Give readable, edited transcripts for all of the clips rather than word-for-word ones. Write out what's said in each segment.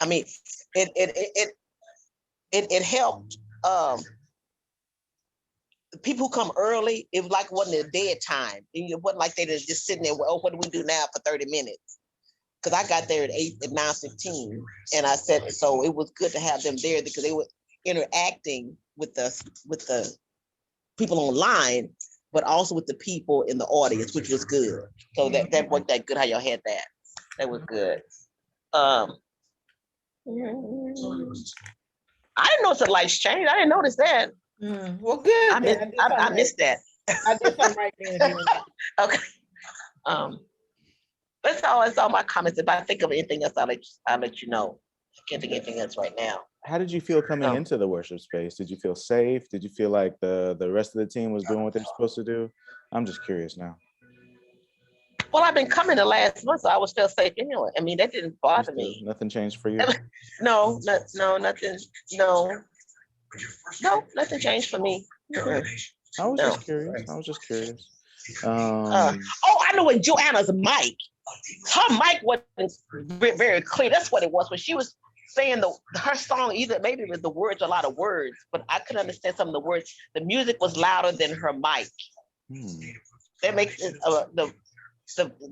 I mean, it helped. People who come early, it was like wasn't a dead time. It wasn't like they just sitting there. Well, oh, what do we do now for 30 minutes? Because I got there at 9:15, and I said so. It was good to have them there because they were interacting with the people online, but also with the people in the audience, which was good. So that worked that good. How y'all had that? That was good. I didn't notice the lights changed. I didn't notice that. Well, good. I missed that. I did something right there. Okay. That's all my comments. If I think of anything else, I'll let you know. I can't think of anything else right now. How did you feel coming into the worship space? Did you feel safe? Did you feel like the rest of the team was doing what they're supposed to do? I'm just curious now. Well, I've been coming the last month, so I was still safe anyway. I mean, that didn't bother me. Nothing changed for you? No, nothing. No, nothing changed for me. I was just curious. I know what Joanna's mic. Her mic wasn't very clear. That's what it was. When she was saying her song, either maybe it was the words, a lot of words, but I couldn't understand some of the words. The music was louder than her mic. That makes it,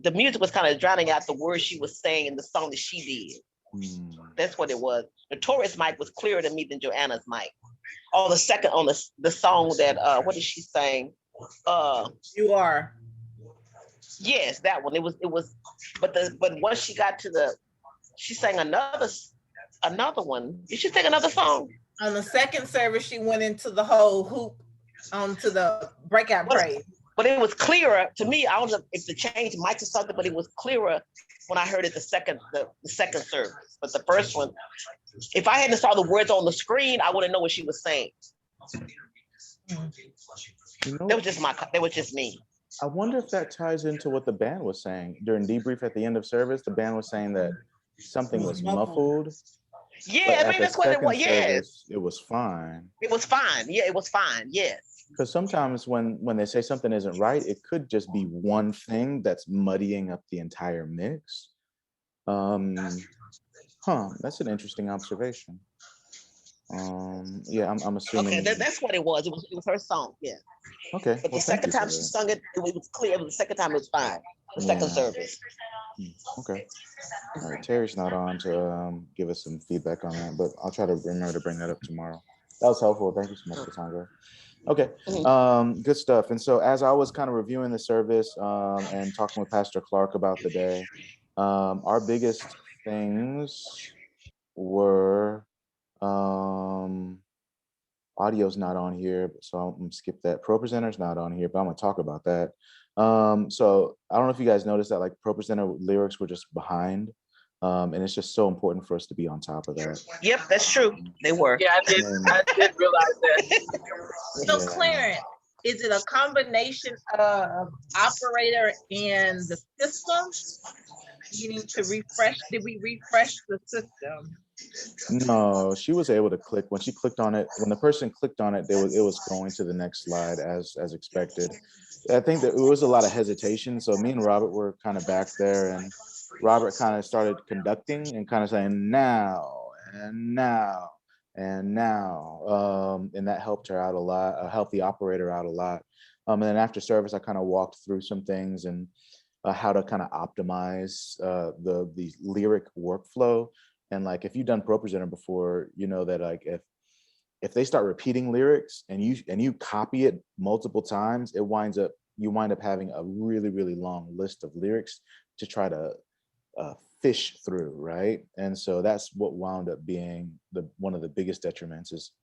the music was kind of drowning out the words she was saying in the song that she did. That's what it was. Notorious mic was clearer to me than Joanna's mic. On the second, on the song that what did she sing? You Are. Yes, that one. It was, but once she got to she sang another one. Did she sing another song? On the second service, she went into the whole hoop onto the breakout praise. But it was clearer to me. I don't know if the change mic or something, but it was clearer when I heard it the second service. But the first one, if I hadn't saw the words on the screen, I wouldn't know what she was saying. That was just me. I wonder if that ties into what the band was saying during debrief at the end of service. The band was saying that something was muffled. Yeah, I mean that's what it was. Yes, it was fine. It was fine. Yeah, it was fine. Yes. Because sometimes when they say something isn't right, it could just be one thing that's muddying up the entire mix. That's an interesting observation. Yeah, I'm assuming. Okay, that's what it was. It was her song. Yeah. Okay. But the second time she sung it, it was clear. The second time it was fine. The second service. Okay. All right. Terry's not on to give us some feedback on that, but I'll try to remember to bring that up tomorrow. That was helpful. Thank you so much, Cassandra. Okay. Good stuff. And so as I was kind of reviewing the service and talking with Pastor Clark about the day, our biggest things were audio's not on here, so I'm gonna skip that. Pro Presenter's not on here, but I'm gonna talk about that. So I don't know if you guys noticed that like Pro Presenter lyrics were just behind. And it's just so important for us to be on top of that. Yep, that's true. They were. Yeah, I did realize that. So Clarence, is it a combination of operator and the system? You need to refresh. Did we refresh the system? No, she was able to click. When she clicked on it, when the person clicked on it, it was going to the next slide as expected. I think that it was a lot of hesitation. So me and Robert were kind of back there, and Robert kind of started conducting and kind of saying now and now and now, and that helped her out a lot. Helped the operator out a lot. And then after service, I kind of walked through some things and how to kind of optimize the lyric workflow. And like if you've done Pro Presenter before, you know that like if they start repeating lyrics and you copy it multiple times, you wind up having a really, really long list of lyrics to try to fish through, right? And so that's what wound up being one of the biggest detriments is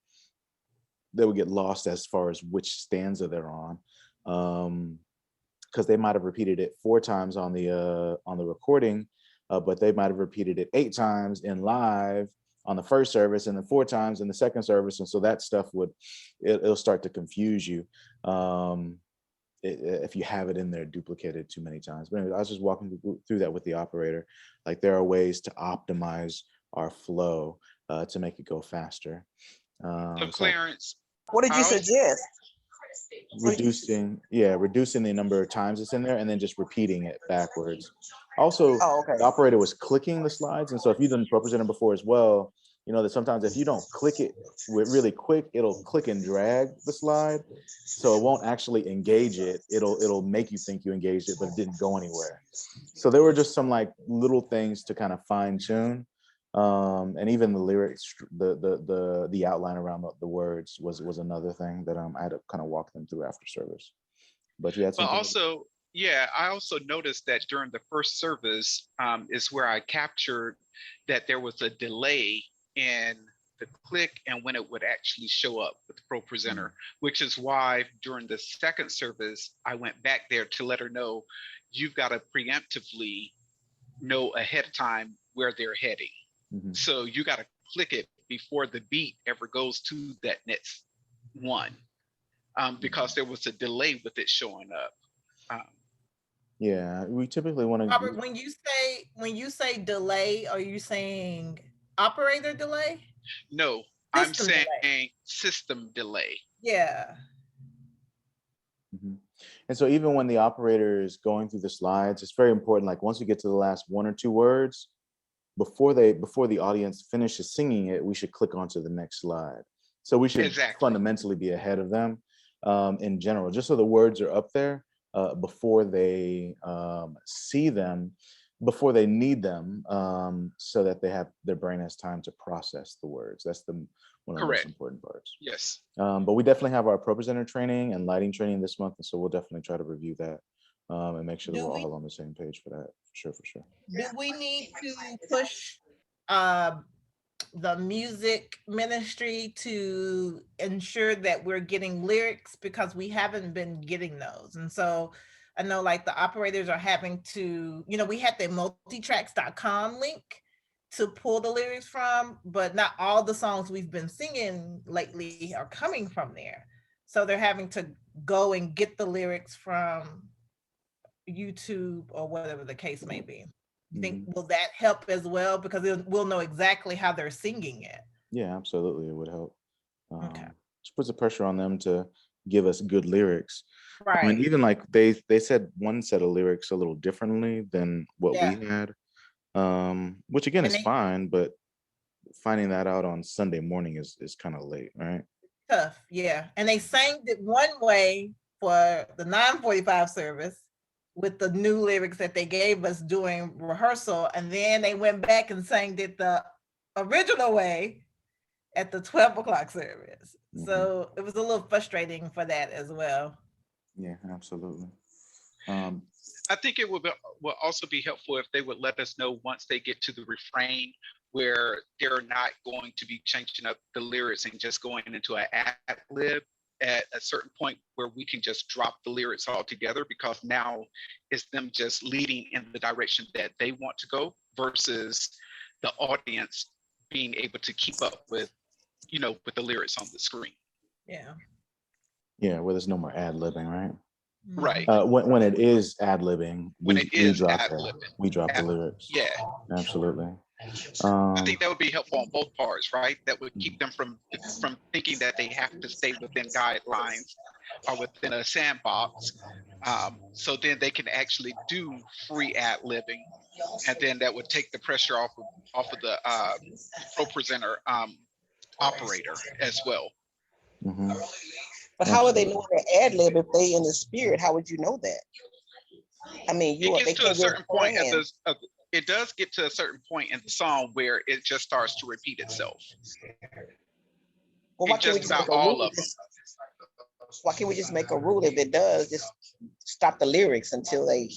they would get lost as far as which stanza they're on, because they might have repeated it 4 times on the recording, but they might have repeated it 8 times in live on the first service and then 4 times in the second service, and so that stuff it'll start to confuse you if you have it in there duplicated too many times. But anyway, I was just walking through that with the operator. Like there are ways to optimize our flow to make it go faster. So Clarence, what did you suggest? Reducing the number of times it's in there and then just repeating it backwards. Also, Oh, okay. the operator was clicking the slides, and so if you've done Pro Presenter before as well, you know that sometimes if you don't click it really quick, it'll click and drag the slide, so it won't actually engage it. It'll make you think you engaged it, but it didn't go anywhere. So there were just some like little things to kind of fine tune, and even the lyrics, the outline around the words was another thing that I had to kind of walk them through after service. But you had But something. also, yeah, I also noticed that during the first service is where I captured that there was a delay in the click and when it would actually show up with the Pro Presenter, which is why during the second service, I went back there to let her know, you've got to preemptively know ahead of time where they're heading. Mhm. So you got to click it before the beat ever goes to that next one, because there was a delay with it showing up. Yeah, we typically want to. Robert, when you say delay, are you saying operator delay? No, I'm saying system delay. Yeah. Mhm. And so even when the operator is going through the slides, it's very important. Like once we get to the last one or two words, before the audience finishes singing it, we should click onto the next slide. So we should fundamentally be ahead of them in general, just so the words are up there before they see them, before they need them, so that their brain has time to process the words. That's one of the most important parts. Yes. But we definitely have our Pro Presenter training and lighting training this month, and so we'll definitely try to review that and make sure that we're all on the same page for that. For sure. Do we need to push the music ministry to ensure that we're getting lyrics, because we haven't been getting those? And so I know like the operators are having to, we had the multitracks.com link to pull the lyrics from, but not all the songs we've been singing lately are coming from there. So they're having to go and get the lyrics from YouTube or whatever the case may be. You think will that help as well, because we'll know exactly how they're singing it? Yeah, absolutely, it would help. Okay. Which puts the pressure on them to give us good lyrics. Right. I mean, even like they said one set of lyrics a little differently than what we had, which again is fine, but finding that out on Sunday morning is kind of late, right? Tough, yeah. And they sang it one way for the 9:45 service with the new lyrics that they gave us during rehearsal, and then they went back and sang it the original way at the 12 o'clock service. So it was a little frustrating for that as well. Yeah, absolutely. I think it will also be helpful if they would let us know once they get to the refrain where they're not going to be changing up the lyrics and just going into an ad lib at a certain point where we can just drop the lyrics altogether, because now it's them just leading in the direction that they want to go versus the audience being able to keep up with the lyrics on the screen. Yeah. Yeah, where there's no more ad libbing, right? Right. When it is ad libbing, we drop the lyrics. Yeah, absolutely. I think that would be helpful on both parts, right? That would keep them from thinking that they have to stay within guidelines or within a sandbox. So then they can actually do free ad libbing, and then that would take the pressure off of the Pro Presenter operator as well. But how would they know their ad lib if they in the spirit? How would you know that? I mean, it gets to a certain point it does get to a certain point in the song where it just starts to repeat itself. Well, why can't we just make a rule? Why can't we just make a rule if it does? Just stop the lyrics until they.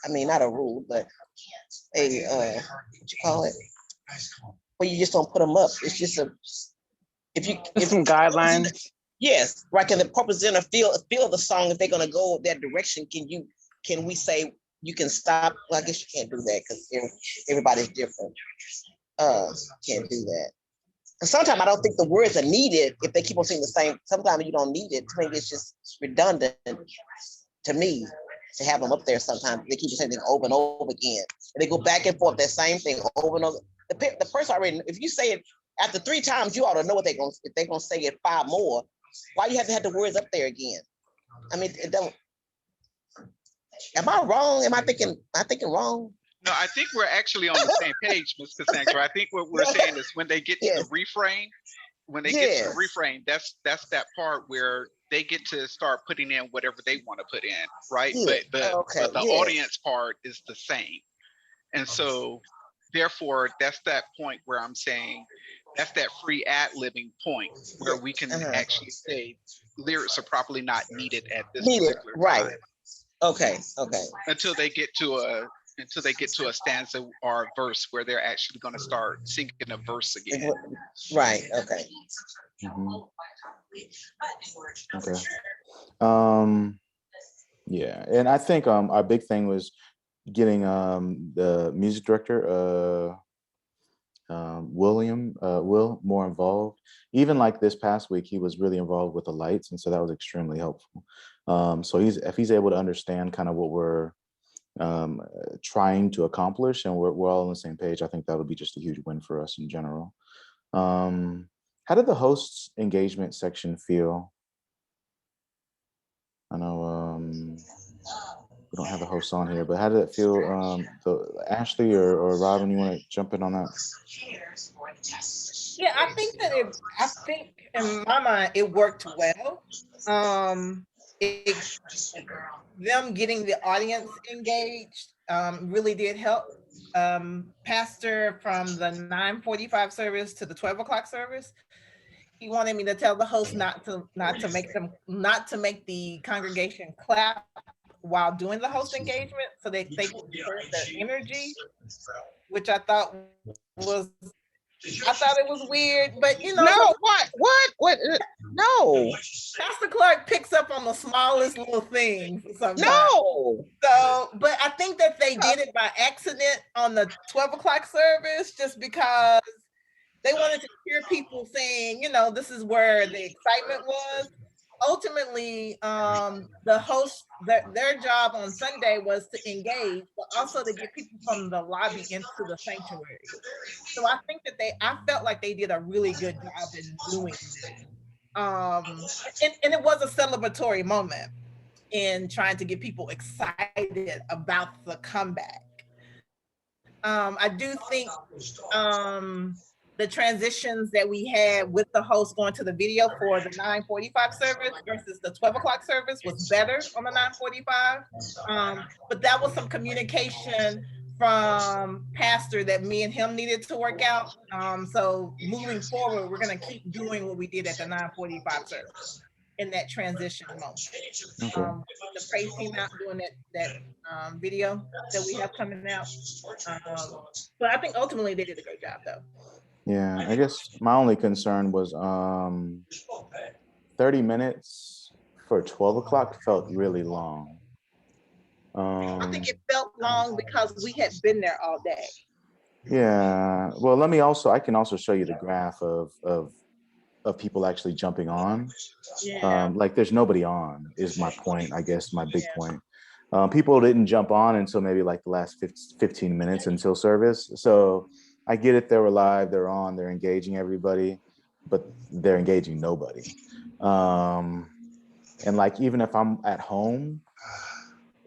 I mean, not a rule, but what you call it? Well, you just don't put them up. It's just if some guidelines. Yes, right. Can the Pro Presenter feel the song if they're gonna go that direction? Can we say you can stop? Well, I guess you can't do that because everybody's different. Can't do that. And sometimes I don't think the words are needed if they keep on saying the same. Sometimes you don't need it. Maybe it's just redundant to me to have them up there. Sometimes they keep saying it over and over again, and they go back and forth that same thing over and over. The person already, if you say it after 3 times, you ought to know what if they're gonna say it 5 more. Why you have to have the words up there again? I mean, it don't. Am I wrong? Am I thinking wrong? No, I think we're actually on the same page, Ms. Cassandra. I think what we're saying is when they get to the refrain, that's that part where they get to start putting in whatever they want to put in, right? But the audience part is the same. And so therefore that's that point where I'm saying that's that free ad-libbing point where we can actually say lyrics are probably not needed at this particular time. Okay. Until they get to a stanza or a verse where they're actually going to start singing a verse again. Right. Okay. Mhm. Okay. Yeah, and I think our big thing was getting the music director Will more involved. Even like this past week, he was really involved with the lights, and so that was extremely helpful. So if he's able to understand kind of what we're trying to accomplish, and we're all on the same page, I think that'll be just a huge win for us in general. How did the hosts engagement section feel? I know we don't have the hosts on here, but how did it feel? Ashley or Robin, you want to jump in on that? Yeah, I think in my mind it worked well. Them getting the audience engaged really did help. Pastor from the 9:45 service to the 12 o'clock service, he wanted me to tell the host not to make the congregation clap while doing the host engagement, so they could conserve their energy, which I thought it was weird, but No, what? No. Pastor Clark picks up on the smallest little things sometimes. No. So, but I think that they did it by accident on the 12 o'clock service, just because they wanted to hear people saying, this is where the excitement was. Ultimately, the host, their job on Sunday was to engage, but also to get people from the lobby into the sanctuary. So I think that I felt like they did a really good job in doing that. And it was a celebratory moment in trying to get people excited about the comeback. I do think the transitions that we had with the host going to the video for the 9:45 service versus the 12 o'clock service was better on the 9:45. But that was some communication from Pastor that me and him needed to work out. So moving forward, we're going to keep doing what we did at the 9:45 service in that transition moment. Okay. The praise team out doing that video that we have coming out. But I think ultimately they did a great job though. Yeah, I guess my only concern was 30 minutes for 12 o'clock felt really long. I think it felt long because we had been there all day. Yeah, well, I can also show you the graph of people actually jumping on. Yeah. Like there's nobody on is my point, I guess, my big point. People didn't jump on until maybe like the last 15 minutes until service. So I get it, they were live, they're on, they're engaging everybody, but they're engaging nobody. And like, even if I'm at home,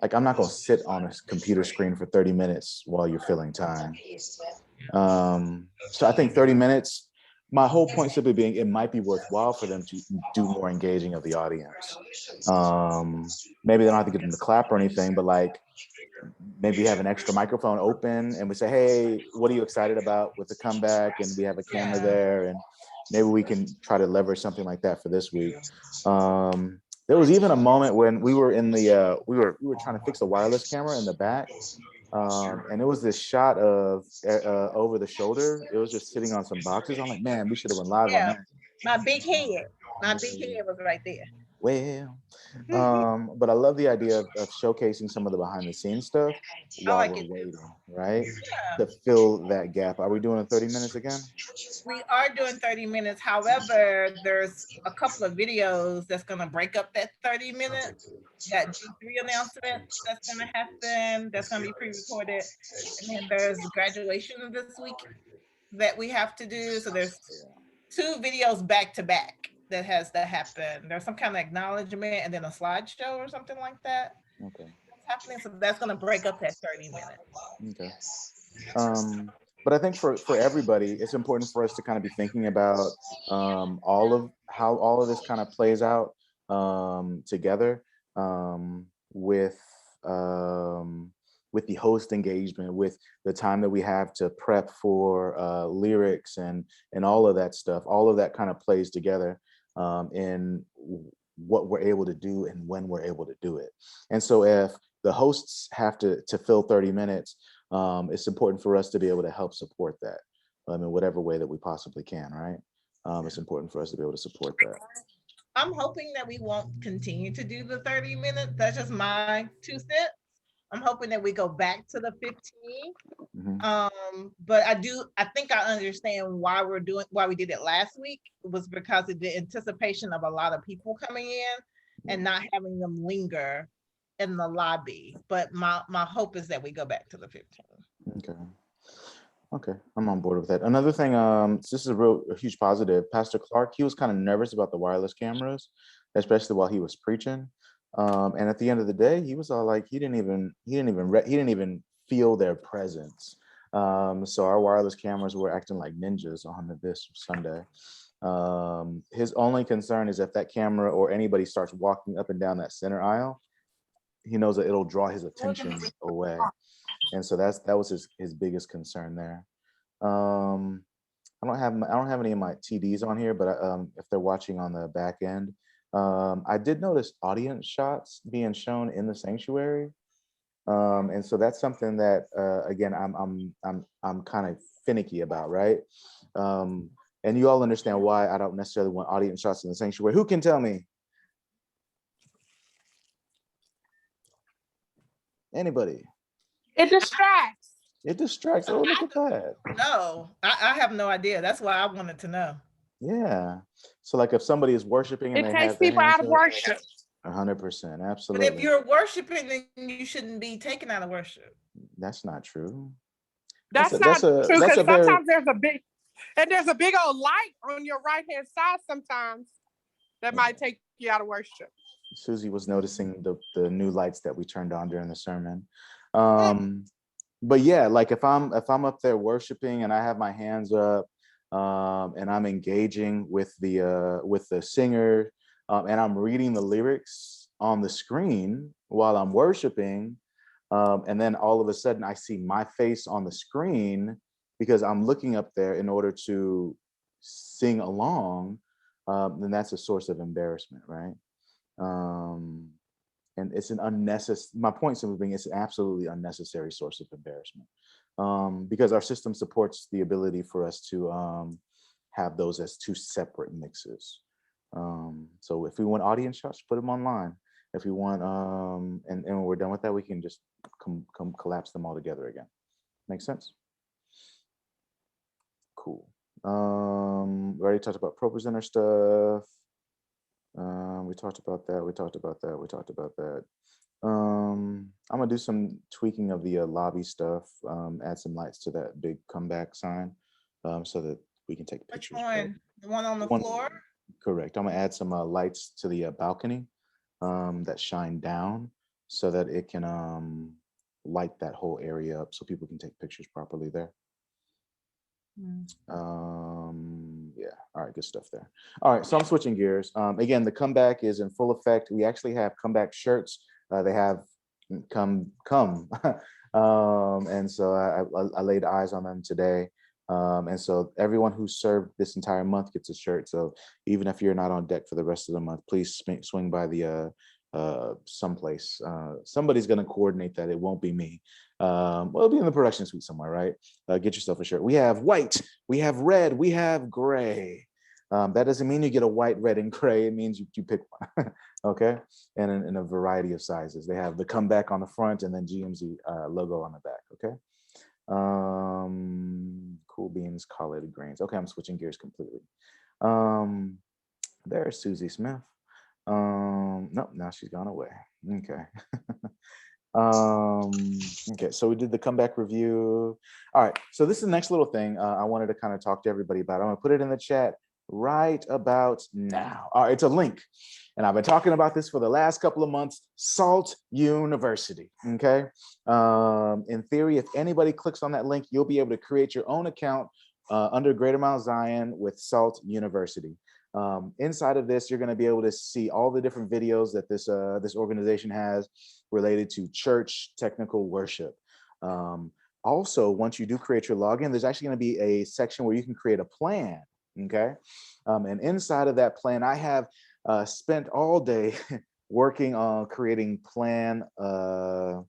like I'm not gonna sit on a computer screen for 30 minutes while you're filling time. So I think 30 minutes, my whole point simply being it might be worthwhile for them to do more engaging of the audience. Maybe they don't have to get them to clap or anything, but like maybe have an extra microphone open and we say, hey, what are you excited about with the comeback? And we have a camera there, and maybe we can try to leverage something like that for this week. There was even a moment when we were in the we were trying to fix a wireless camera in the back. And it was this shot of over the shoulder. It was just sitting on some boxes. I'm like, man, we should have went live on that. My big head was right there. Well, but I love the idea of showcasing some of the behind the scenes stuff while we're waiting, right? Yeah. To fill that gap. Are we doing 30 minutes again? We are doing 30 minutes. However, there's a couple of videos that's going to break up that 30 minutes. Got G3 announcement that's going to happen. That's going to be pre-recorded. And then there's graduation this week that we have to do. So there's 2 videos back to back that has to happen. There's some kind of acknowledgement and then a slideshow or something like that. Okay. happening. So that's going to break up that 30 minutes. Okay. But I think for everybody, it's important for us to kind of be thinking about all of how all of this kind of plays out together with the host engagement, with the time that we have to prep for lyrics and all of that stuff. All of that kind of plays together in what we're able to do and when we're able to do it. And so if the hosts have to fill 30 minutes, it's important for us to be able to help support that in whatever way that we possibly can, right? It's important for us to be able to support that. I'm hoping that we won't continue to do the 30 minutes. That's just my 2 cents. I'm hoping that we go back to the 15. But I think I understand why we did it last week. It was because of the anticipation of a lot of people coming in and not having them linger in the lobby. But my hope is that we go back to the 15. Okay, I'm on board with that. Another thing, this is a huge positive. Pastor Clark, he was kind of nervous about the wireless cameras, especially while he was preaching. And at the end of the day, he was all like, he didn't even feel their presence. So our wireless cameras were acting like ninjas on this Sunday. His only concern is if that camera or anybody starts walking up and down that center aisle, he knows that it'll draw his attention away. And so that was his biggest concern there. I don't have any of my TDs on here, but if they're watching on the back end, I did notice audience shots being shown in the sanctuary. And so that's something that again I'm kind of finicky about, right? And you all understand why I don't necessarily want audience shots in the sanctuary. Who can tell me? Anybody? It distracts. It distracts. Oh, look at that. No, I have no idea. That's why I wanted to know. Yeah. So like if somebody is worshiping and It they takes have their people hands out of up, worship. 100%, But absolutely. if you're worshiping, then you shouldn't be taken out of worship. That's not true. That's not true, because sometimes there's a big old light on your right hand side sometimes that might take you out of worship. Susie was noticing the new lights that we turned on during the sermon. But yeah, like if I'm up there worshiping and I have my hands up and I'm engaging with the singer and I'm reading the lyrics on the screen while I'm worshiping, and then all of a sudden I see my face on the screen because I'm looking up there in order to sing along, then that's a source of embarrassment, right? And it's an unnecessary, my point simply being, it's an absolutely unnecessary source of embarrassment, because our system supports the ability for us to have those as two separate mixes. So if we want audience shots, put them online. If we want, and when we're done with that, we can just collapse them all together again. Make sense? Cool. We already talked about ProPresenter stuff. We talked about that. I'm gonna do some tweaking of the lobby stuff, add some lights to that big comeback sign, so that we can take pictures. Which one? The one on the floor? Correct. I'm gonna add some lights to the balcony that shine down so that it can light that whole area up so people can take pictures properly there. Yeah, all right, good stuff there. All right, so I'm switching gears. Again, the comeback is in full effect. We actually have comeback shirts. They have come and so I laid eyes on them today, and so everyone who served this entire month gets a shirt. So even if you're not on deck for the rest of the month, please swing by the someplace. Somebody's going to coordinate that. It won't be me. Well, it'll be in the production suite somewhere, right? Get yourself a shirt. We have white, we have red, we have gray. That doesn't mean you get a white, red, and gray. It means you pick one, okay? And in a variety of sizes. They have the comeback on the front and then GMZ logo on the back, okay? Cool beans, collated grains. Okay, I'm switching gears completely. There's Susie Smith. Nope, now she's gone away. Okay. Okay, so we did the comeback review. All right, so this is the next little thing I wanted to kind of talk to everybody about. I'm gonna put it in the chat. right about now. All right, it's a link. And I've been talking about this for the last couple of months, SALT University, okay? In theory, if anybody clicks on that link, you'll be able to create your own account under Greater Mount Zion with SALT University. Inside of this, you're gonna be able to see all the different videos that this organization has related to church technical worship. Also, once you do create your login, there's actually gonna be a section where you can create a plan, okay? And inside of that plan, I have spent all day working on creating plan, what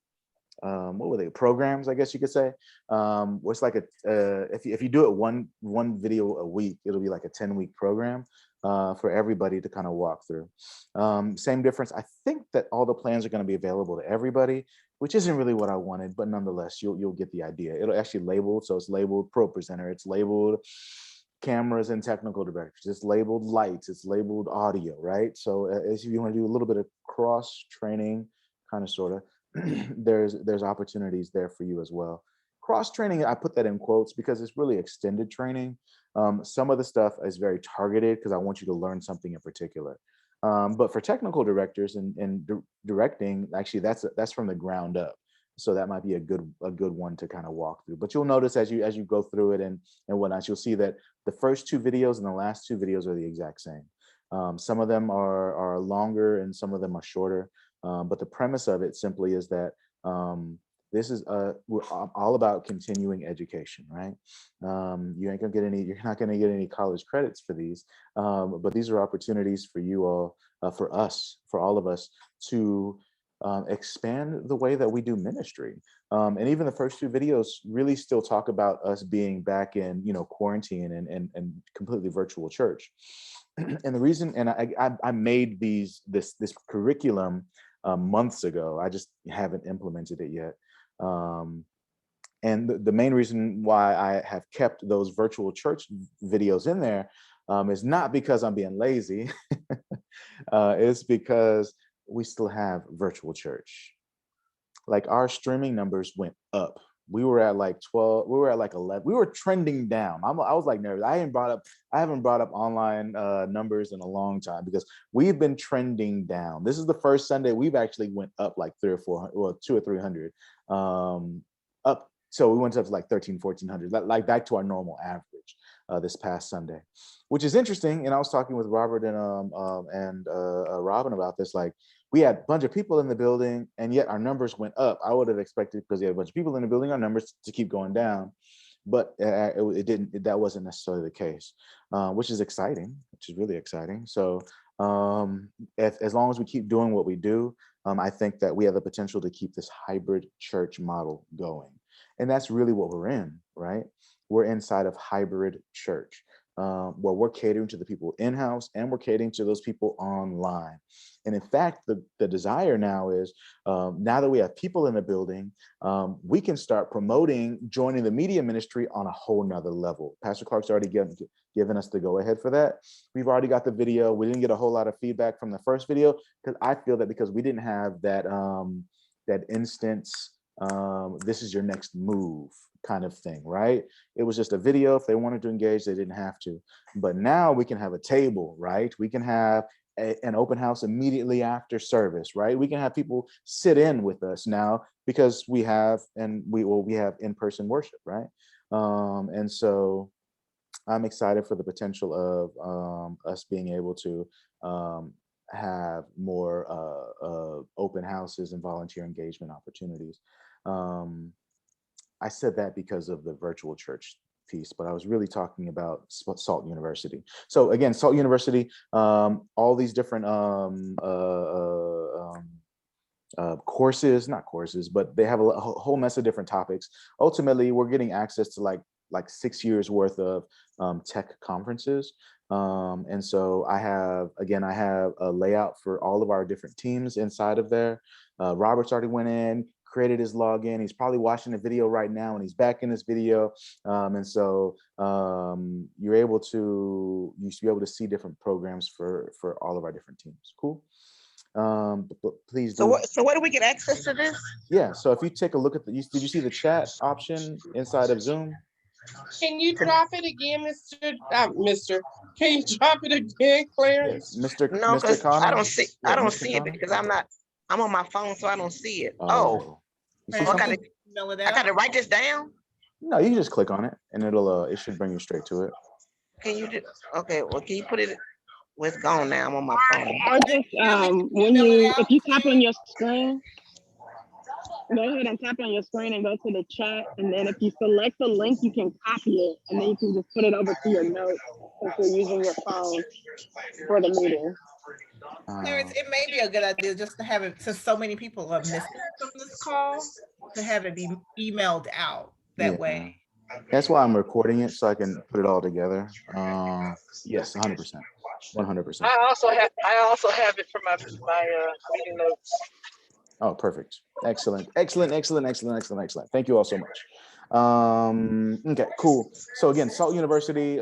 were they, programs, I guess you could say. What's like if you do it one video a week, it'll be like a 10-week program for everybody to kind of walk through. Same difference. I think that all the plans are going to be available to everybody, which isn't really what I wanted, but nonetheless, you'll get the idea. It'll actually labeled, so it's labeled Pro Presenter, it's labeled cameras and technical directors, it's labeled lights, it's labeled audio, right? So if you want to do a little bit of cross training, kind of sort of, there's opportunities there for you as well. Cross training, I put that in quotes because it's really extended training. Some of the stuff is very targeted because I want you to learn something in particular. But for technical directors and directing, actually that's from the ground up. So that might be a good one to kind of walk through. But you'll notice as you go through it and whatnot, you'll see that the first 2 videos and the last 2 videos are the exact same. Some of them are longer and some of them are shorter. But the premise of it simply is that this is we're all about continuing education, right? You're not gonna get any college credits for these, but these are opportunities for you all, for us, for all of us to expand the way that we do ministry. And even the first 2 videos really still talk about us being back in, quarantine and completely virtual church. And the reason, and I made this curriculum months ago. I just haven't implemented it yet. And the main reason why I have kept those virtual church videos in there is not because I'm being lazy. It's because we still have virtual church. Like our streaming numbers went up. We were at like 12, we were at like 11, we were trending down. I was like nervous. I haven't brought up online numbers in a long time because we've been trending down. This is the first Sunday we've actually went up like 300 or 400, well, 200 or 300 up. So we went up to like 13, 1400, like back to our normal average this past Sunday, which is interesting. And I was talking with Robert and Robin about this, like, we had a bunch of people in the building and yet our numbers went up. I would have expected, because we had a bunch of people in the building, our numbers to keep going down, but it didn't, that wasn't necessarily the case, which is exciting, which is really exciting. So as long as we keep doing what we do, I think that we have the potential to keep this hybrid church model going. And that's really what we're in, right? We're inside of hybrid church, where we're catering to the people in-house and we're catering to those people online. And in fact, the desire now is, now that we have people in the building, we can start promoting joining the media ministry on a whole nother level. Pastor Clark's already given us the go ahead for that. We've already got the video. We didn't get a whole lot of feedback from the first video because I feel that because we didn't have that, that instance, this is your next move kind of thing, right? It was just a video. If they wanted to engage, they didn't have to. But now we can have a table, right? We can have an open house immediately after service, right? We can have people sit in with us now because we have in-person worship, right? And so I'm excited for the potential of us being able to have more open houses and volunteer engagement opportunities. I said that because of the virtual church piece, but I was really talking about SALT University. So again, SALT University, all these different courses, not courses, but they have a whole mess of different topics. Ultimately, we're getting access to like 6 years worth of tech conferences. And so I have a layout for all of our different teams inside of there. Robert's already went in, created his login. He's probably watching the video right now and he's back in this video. And so you should be able to see different programs for all of our different teams. Cool. But please do. So where do we get access to this? Yeah, so if you take a look at did you see the chat option inside of Zoom? Can you drop it again, Mr. Can you drop it again, Clarence? Mr. No, Mr. because Connor? I don't see Yeah, I don't Mr. see it Connor? because I'm on my phone, so I don't see it. Oh, you see I something? gotta Email it I out. gotta write this down. No, you can just click on it and it'll it should bring you straight to it. Can you do okay, well can you put it well, it's gone now. I'm on my phone. Or just if you tap on your screen, go ahead and tap on your screen and go to the chat. And then if you select the link, you can copy it. And then you can just put it over to your notes if you're using your phone for the meeting. Clarence, it may be a good idea just to have it, since so many people are missing from this call, to have it be emailed out that way. That's why I'm recording it so I can put it all together. Yes, 100%. 100%. I also have it for my meeting notes. Oh, perfect. Excellent. Thank you all so much. Okay, cool. So again, Salt University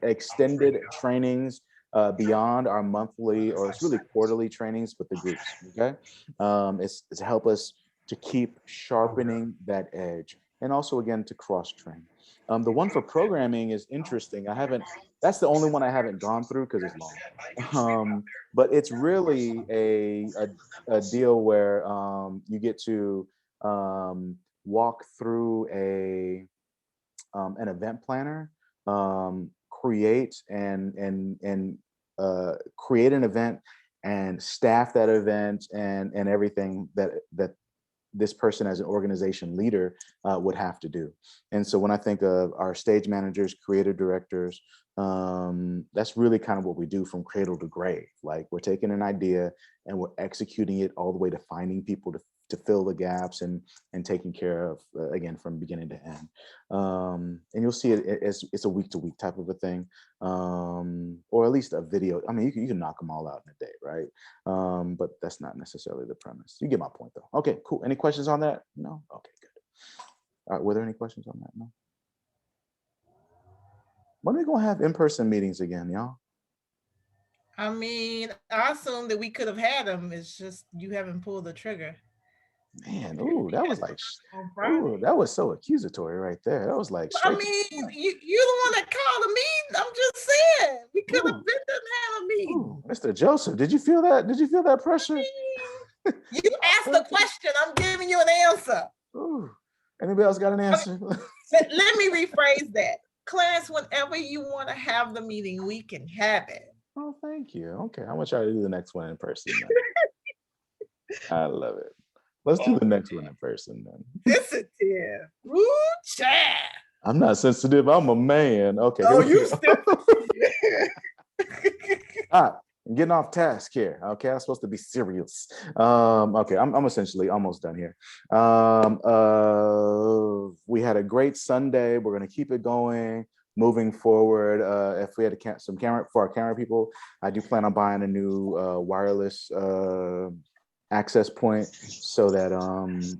extended trainings beyond our monthly, or it's really quarterly trainings with the groups. Okay, it's to help us to keep sharpening that edge, and also again to cross train. The one for programming is interesting. That's the only one I haven't gone through because it's long. But it's really a deal where you get to walk through an event planner, create create an event and staff that event and everything that this person as an organization leader would have to do. And so when I think of our stage managers, creative directors, that's really kind of what we do from cradle to grave. Like we're taking an idea and we're executing it all the way to finding people to fill the gaps and taking care of, again, from beginning to end. And you'll see it as it's a week-to-week type of a thing, or at least a video. I mean, you can knock them all out in a day, right? But that's not necessarily the premise. You get my point though. Okay, cool. Any questions on that? No? Okay, good. All right, were there any questions on that? No? When are we gonna have in-person meetings again, y'all? I mean, I assume that we could have had them. It's just you haven't pulled the trigger. Man, ooh, that was like, ooh, that was so accusatory right there. That was like, I mean, you're the one that called a meeting. I'm just saying, we could have been done a meeting. Ooh, Mr. Joseph, did you feel that? Did you feel that pressure? You asked the question. I'm giving you an answer. Ooh, anybody else got an answer? Let me rephrase that. Clarence, whenever you want to have the meeting, we can have it. Oh, thank you. Okay, I'm gonna try to do the next one in person. I love it. Let's do the next one in person then. Sensitive. Ooh, child. I'm not sensitive. I'm a man. Okay. Oh, you still. All right, I'm getting off task here. Okay, I'm supposed to be serious. Okay, I'm essentially almost done here. We had a great Sunday. We're gonna keep it going. Moving forward, if we had some camera for our camera people, I do plan on buying a new wireless access point so that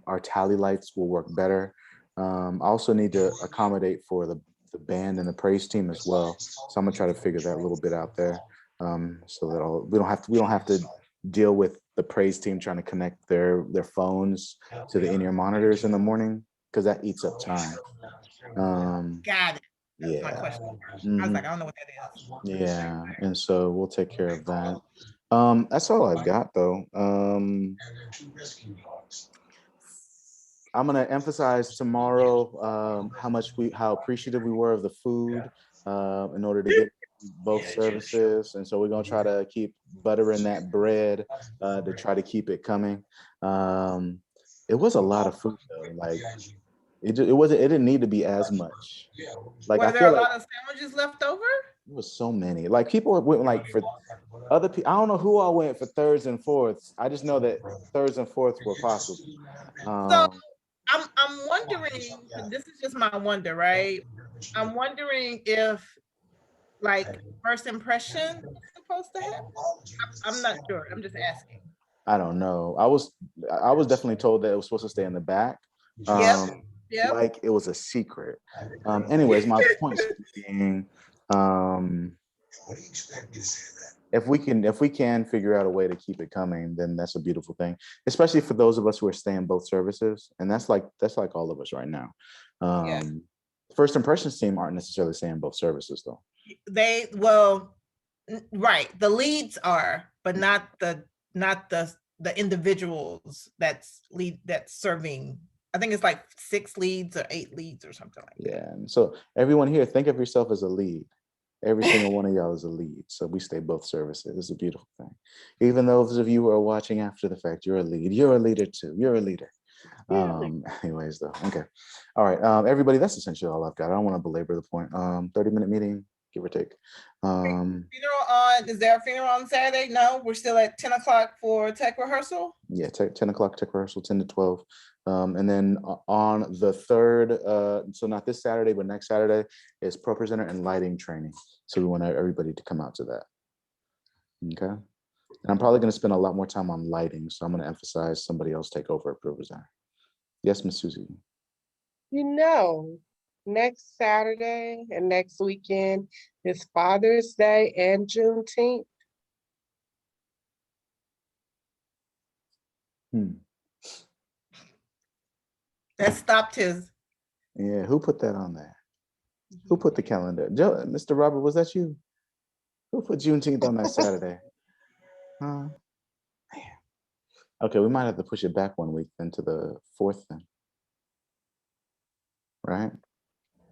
our tally lights will work better. I also need to accommodate for the band and the praise team as well. So I'm gonna try to figure that a little bit out there, so that we don't have to deal with the praise team trying to connect their phones to the in-ear monitors in the morning, because that eats up time. Got it. That's my question. I was like, I don't know what that is. Yeah, and so we'll take care of that. That's all I've got though. I'm gonna emphasize tomorrow how appreciative we were of the food in order to get both services, and so we're gonna try to keep buttering that bread to try to keep it coming. It was a lot of food though. Like it didn't need to be as much. Like were there a lot of sandwiches left over? There was so many. Like people went like for other people. I don't know who all went for thirds and fourths. I just know that thirds and fourths were possible. So I'm wondering. This is just my wonder, right? I'm wondering if like first impression is supposed to happen. I'm not sure. I'm just asking. I don't know. I was definitely told that it was supposed to stay in the back. Yep. Like it was a secret. Anyways, my point being, if we can figure out a way to keep it coming, then that's a beautiful thing, especially for those of us who are staying both services. And that's like all of us right now. Yeah. First Impressions team aren't necessarily saying both services though. Right. The leads are, but not the individuals that's serving. I think it's like 6 leads or 8 leads or something like that. Yeah. And so everyone here, think of yourself as a lead. Every single one of y'all is a lead. So we stay both services. It's a beautiful thing. Even those of you who are watching after the fact, you're a lead. You're a leader too. You're a leader. Anyways, though. Okay. All right. Everybody, that's essentially all I've got. I don't want to belabor the point. 30-minute meeting, give or take. Is there a funeral on Saturday? No, we're still at 10 o'clock for tech rehearsal. Yeah, 10 o'clock tech rehearsal, 10 to 12. And then on the 3rd, so not this Saturday, but next Saturday, is Pro Presenter and lighting training. So we want everybody to come out to that. Okay. And I'm probably going to spend a lot more time on lighting. So I'm going to emphasize somebody else take over at Pro Presenter. Yes, Miss Susie. Next Saturday and next weekend is Father's Day and Juneteenth. That stopped his. Yeah, who put that on there? Who put the calendar? Joe, Mr. Robert, was that you? Who put Juneteenth on that Saturday? Okay, we might have to push it back 1 week then to the 4th then. Right?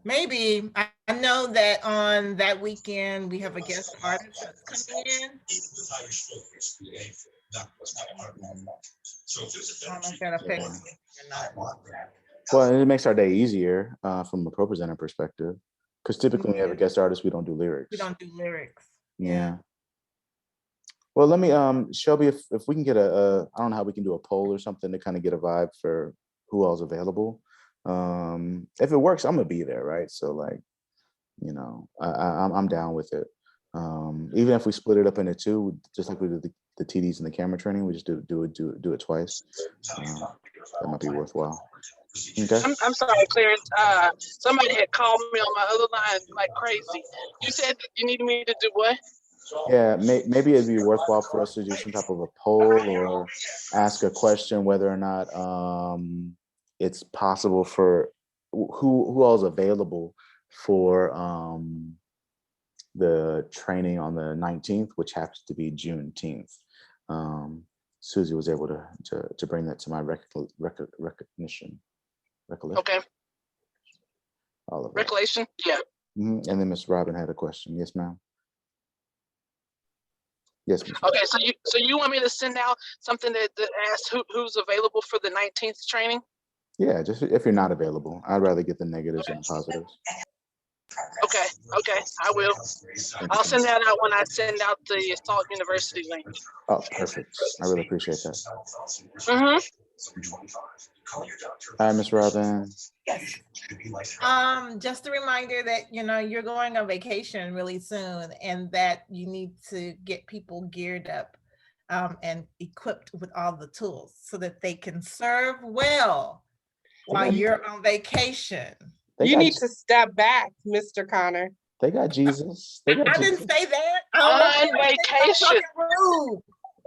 Maybe. I know that on that weekend we have a guest artist that's coming in. I don't know if that affects me or not. Well, it makes our day easier from a Pro Presenter perspective, because typically when we have a guest artist, we don't do lyrics. We don't do lyrics. Yeah. Well, let me, Shelby, if we can get I don't know how we can do a poll or something to kind of get a vibe for who all's available. If it works, I'm gonna be there, right? So like, I'm down with it. Even if we split it up into 2, just like we did the TDs and the camera training, we just do it twice. That might be worthwhile. Okay. I'm sorry, Clarence. Somebody had called me on my other line like crazy. You said that you needed me to do what? Yeah, maybe it'd be worthwhile for us to do some type of a poll or ask a question whether or not it's possible for who all is available for the training on the 19th, which happens to be Juneteenth. Susie was able to bring that to my recognition. Recollection. Okay. All of Recollection, yeah. And then Miss Robin had a question. Yes, ma'am. Yes. Okay, so you want me to send out something that asks who's available for the 19th training? Yeah, just if you're not available, I'd rather get the negatives and the positives. Okay, I will. I'll send that out when I send out the Salt University link. Oh, perfect. I really appreciate that. Hi, Miss Robin. Yes. Just a reminder that you're going on vacation really soon, and that you need to get people geared up and equipped with all the tools so that they can serve well while you're on vacation. You need to step back, Mr. Connor. They got Jesus. I didn't say that. On vacation.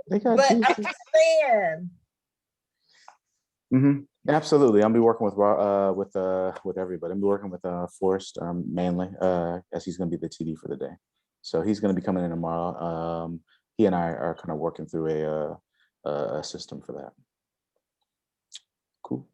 They got but Jesus. I'm just saying. Absolutely. I'll be working with everybody. I'm be working with Forrest mainly, as he's going to be the TD for the day. So he's going to be coming in tomorrow. He and I are kind of working through a system for that. Cool.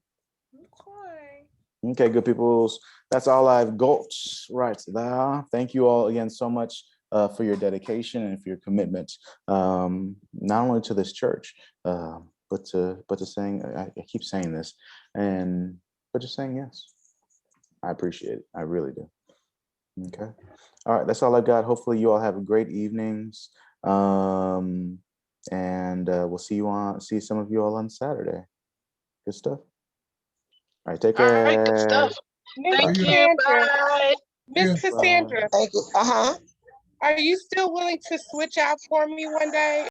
Okay, good peoples. That's all I've got right there. Thank you all again so much for your dedication and for your commitment, not only to this church, but to saying, I keep saying this, but just saying yes. I appreciate it. I really do. Okay. All right, that's all I got. Hopefully you all have great evenings. And we'll see some of you all on Saturday. Good stuff. All right, take care. All right, good stuff. Thank you. Bye. Miss Cassandra. Thank you. Are you still willing to switch out for me one day?